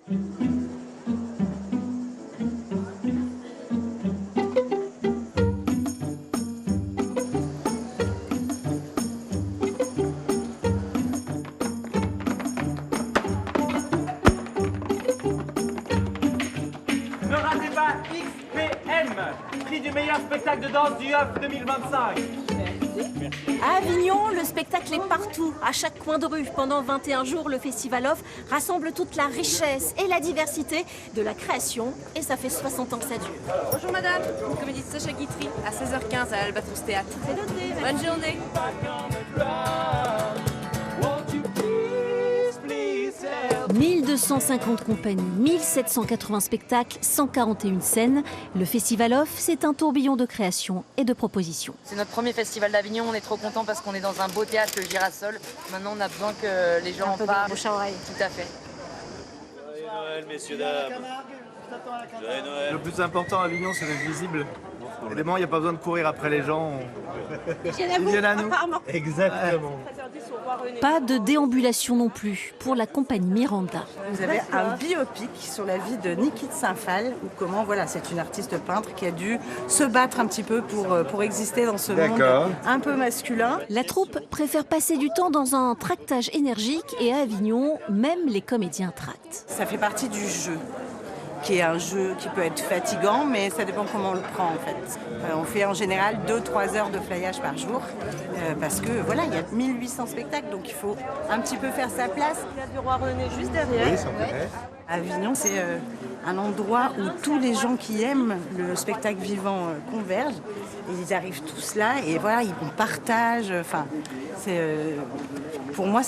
Ne ratez pas XPM, prix du meilleur spectacle de danse du HOF 2025. À Avignon, le spectacle est partout, à chaque coin de rue. Pendant 21 jours, le Festival Off rassemble toute la richesse et la diversité de la création, et ça fait 60 ans que ça dure. Bonjour madame, comédie de Sacha Guitry à 16h15 à l'Albatros Théâtre. C'est noté. Bonne journée. 1250 compagnies, 1780 spectacles, 141 scènes. Le Festival Off, c'est un tourbillon de création et de propositions. C'est notre premier festival d'Avignon, on est trop contents parce qu'on est dans un beau théâtre, le Girasol. Maintenant, on a besoin que les gens en parlent. Bouche à oreille. Tout à fait. Joyeux Noël, messieurs, dames. Joyeux Noël. Le plus important à Avignon, c'est d'être visible. Évidemment, il n'y a pas besoin de courir après les gens. Ils viennent à nous. Exactement. Pas de déambulation non plus pour la compagnie Miranda. Vous avez un biopic sur la vie de Niki de Saint-Phal, où comment, voilà, c'est une artiste peintre qui a dû se battre un petit peu pour exister dans ce monde un peu masculin. La troupe préfère passer du temps dans un tractage énergique et à Avignon, même les comédiens tractent. Ça fait partie du jeu, qui est un jeu qui peut être fatigant, mais ça dépend comment on le prend en fait. On fait en général 2-3 heures de flyage par jour, parce que voilà, il y a 1800 spectacles, donc il faut un petit peu faire sa place. Il y a du Roi René juste derrière. Oui, ça me plaît. Avignon, c'est un endroit où tous les gens qui aiment le spectacle vivant convergent. Et ils arrivent tous là et voilà, on partage. Enfin, c'est pour moi,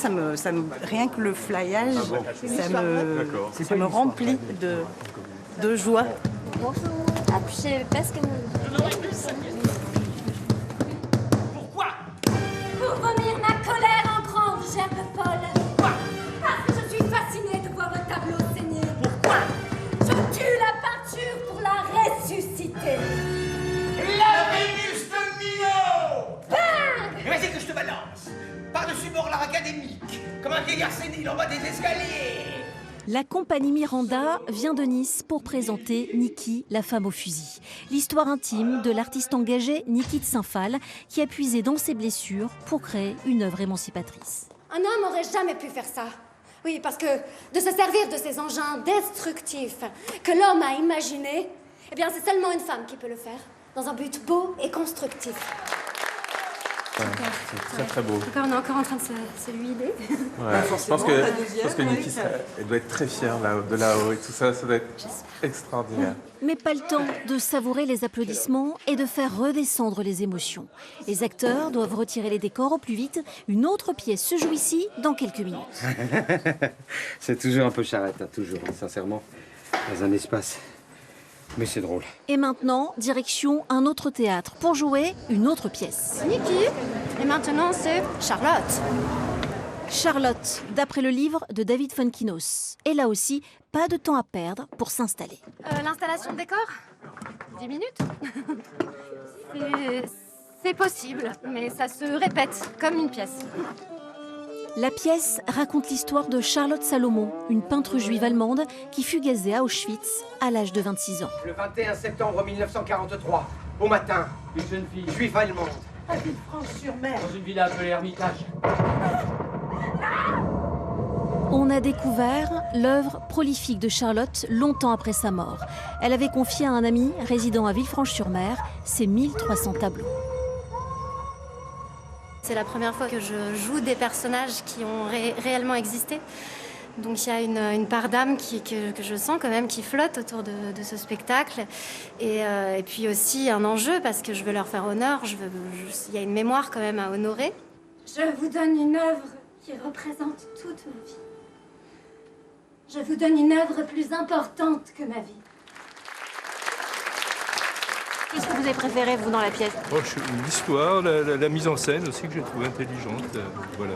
rien que le flyage, ça me remplit de joie. Bonjour. Ah, puis je sais pas ce que vous... Pourquoi? Pour vomir ma colère en grande gerbe folle. Pourquoi? Parce que je suis fascinée de voir un tableau saigner. Pourquoi? Je tue la peinture pour la ressusciter. La Vénus de Milo! Bang! Et vas-y que je te balance! Par-dessus bord l'art académique, comme un vieillard sénile en bas des escaliers! La compagnie Miranda vient de Nice pour présenter Niki, la femme au fusil. L'histoire intime de l'artiste engagé Niki de Saint-Phal qui a puisé dans ses blessures pour créer une œuvre émancipatrice. Un homme n'aurait jamais pu faire ça. Oui, parce que de se servir de ces engins destructifs que l'homme a imaginés, eh bien c'est seulement une femme qui peut le faire, dans un but beau et constructif. C'est très très beau. En tout cas, on est encore en train de se lui aider. Ouais, je pense que Niki, elle doit être très fière de là-haut et tout ça, ça doit être extraordinaire. Mais pas le temps de savourer les applaudissements et de faire redescendre les émotions. Les acteurs doivent retirer les décors au plus vite. Une autre pièce se joue ici dans quelques minutes. C'est toujours un peu charrette, hein, toujours, hein, sincèrement, dans un espace. Mais c'est drôle. Et maintenant, direction un autre théâtre pour jouer une autre pièce. Niki, et maintenant c'est Charlotte. Charlotte, d'après le livre de David Fonkinos. Et là aussi, pas de temps à perdre pour s'installer. L'installation de décor 10 minutes. C'est possible, mais ça se répète comme une pièce. La pièce raconte l'histoire de Charlotte Salomon, une peintre juive allemande qui fut gazée à Auschwitz à l'âge de 26 ans. Le 21 septembre 1943, au matin, une jeune fille juive allemande À Villefranche-sur-Mer. dans une villa appelée Hermitage. On a découvert l'œuvre prolifique de Charlotte longtemps après sa mort. Elle avait confié à un ami résidant à Villefranche-sur-Mer ses 1300 tableaux. C'est la première fois que je joue des personnages qui ont réellement existé. Donc il y a une part d'âme que je sens quand même qui flotte autour de ce spectacle. Et puis aussi un enjeu parce que je veux leur faire honneur. Il y a une mémoire quand même à honorer. Je vous donne une œuvre qui représente toute ma vie. Je vous donne une œuvre plus importante que ma vie. Qu'est-ce que vous avez préféré, vous, dans la pièce? L'histoire, la mise en scène aussi que j'ai trouvé intelligente. Voilà.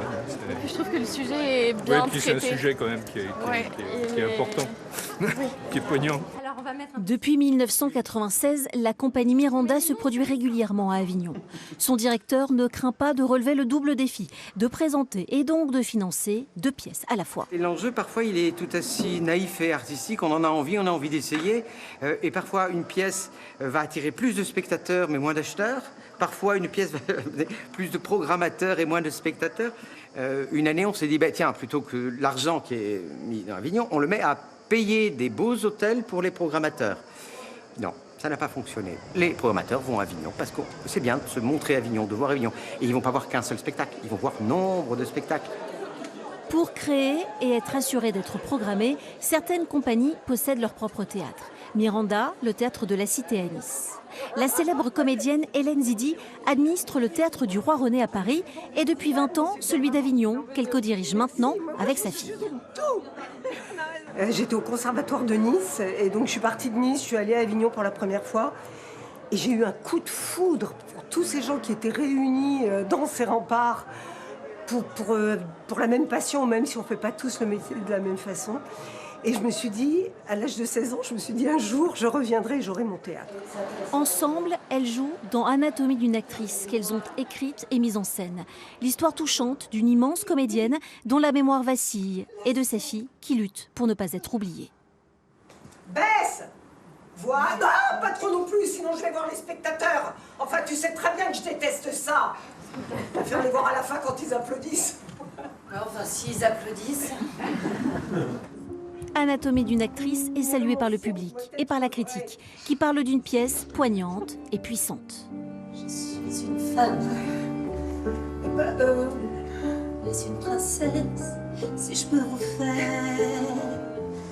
Je trouve que le sujet est bien puis traité. c'est un sujet quand même qui est important, qui est poignant. Alors Alors, on va mettre Depuis 1996, la compagnie Miranda se produit régulièrement à Avignon. Son directeur ne craint pas de relever le double défi, de présenter et donc de financer 2 pièces à la fois. Et l'enjeu, parfois, il est tout aussi naïf et artistique. On en a envie d'essayer. Et parfois, une pièce va attirer plus de spectateurs, mais moins d'acheteurs. Parfois, une pièce va amener plus de programmateurs et moins de spectateurs. Une année, on s'est dit, tiens, plutôt que l'argent qui est mis dans Avignon, on le met à payer des beaux hôtels pour les programmateurs. Non, ça n'a pas fonctionné. Les programmateurs vont à Avignon parce que c'est bien de se montrer à Avignon, de voir Avignon. Et ils ne vont pas voir qu'un seul spectacle, ils vont voir nombre de spectacles. Pour créer et être assuré d'être programmé, certaines compagnies possèdent leur propre théâtre. Miranda, le théâtre de la Cité à Nice. La célèbre comédienne Hélène Zidi administre le théâtre du Roi René à Paris et depuis 20 ans, celui d'Avignon, qu'elle co-dirige maintenant avec sa fille. J'étais au conservatoire de Nice et donc je suis partie de Nice, je suis allée à Avignon pour la première fois et j'ai eu un coup de foudre pour tous ces gens qui étaient réunis dans ces remparts pour la même passion, même si on ne fait pas tous le métier de la même façon. Et je me suis dit, à l'âge de 16 ans, je me suis dit un jour, je reviendrai et j'aurai mon théâtre. Ensemble, elles jouent dans Anatomie d'une actrice qu'elles ont écrite et mise en scène. L'histoire touchante d'une immense comédienne dont la mémoire vacille et de sa fille qui lutte pour ne pas être oubliée. Baisse! Voilà. Non, pas trop non plus, sinon je vais voir les spectateurs. Enfin, tu sais très bien que je déteste ça. Je préfère les voir à la fin quand ils applaudissent. Enfin, s'ils applaudissent... Anatomie d'une actrice est saluée par le public et par la critique, qui parle d'une pièce poignante et puissante. Je suis une femme. Je suis une princesse. Si je peux vous faire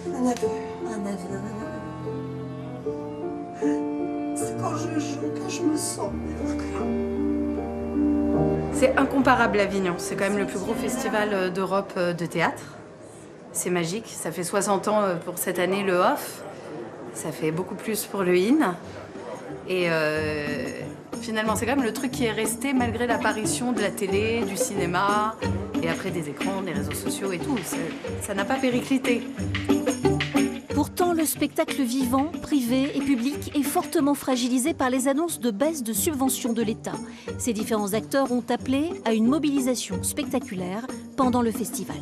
un aveu. Un aveu. C'est quand je joue que je me sens mieux. C'est incomparable Avignon. C'est quand même le plus gros festival d'Europe de théâtre. C'est magique, ça fait 60 ans pour cette année le off, ça fait beaucoup plus pour le in. Et finalement, c'est quand même le truc qui est resté malgré l'apparition de la télé, du cinéma, et après des écrans, des réseaux sociaux et tout. Ça n'a pas périclité. Pourtant, le spectacle vivant, privé et public est fortement fragilisé par les annonces de baisse de subventions de l'État. Ces différents acteurs ont appelé à une mobilisation spectaculaire pendant le festival.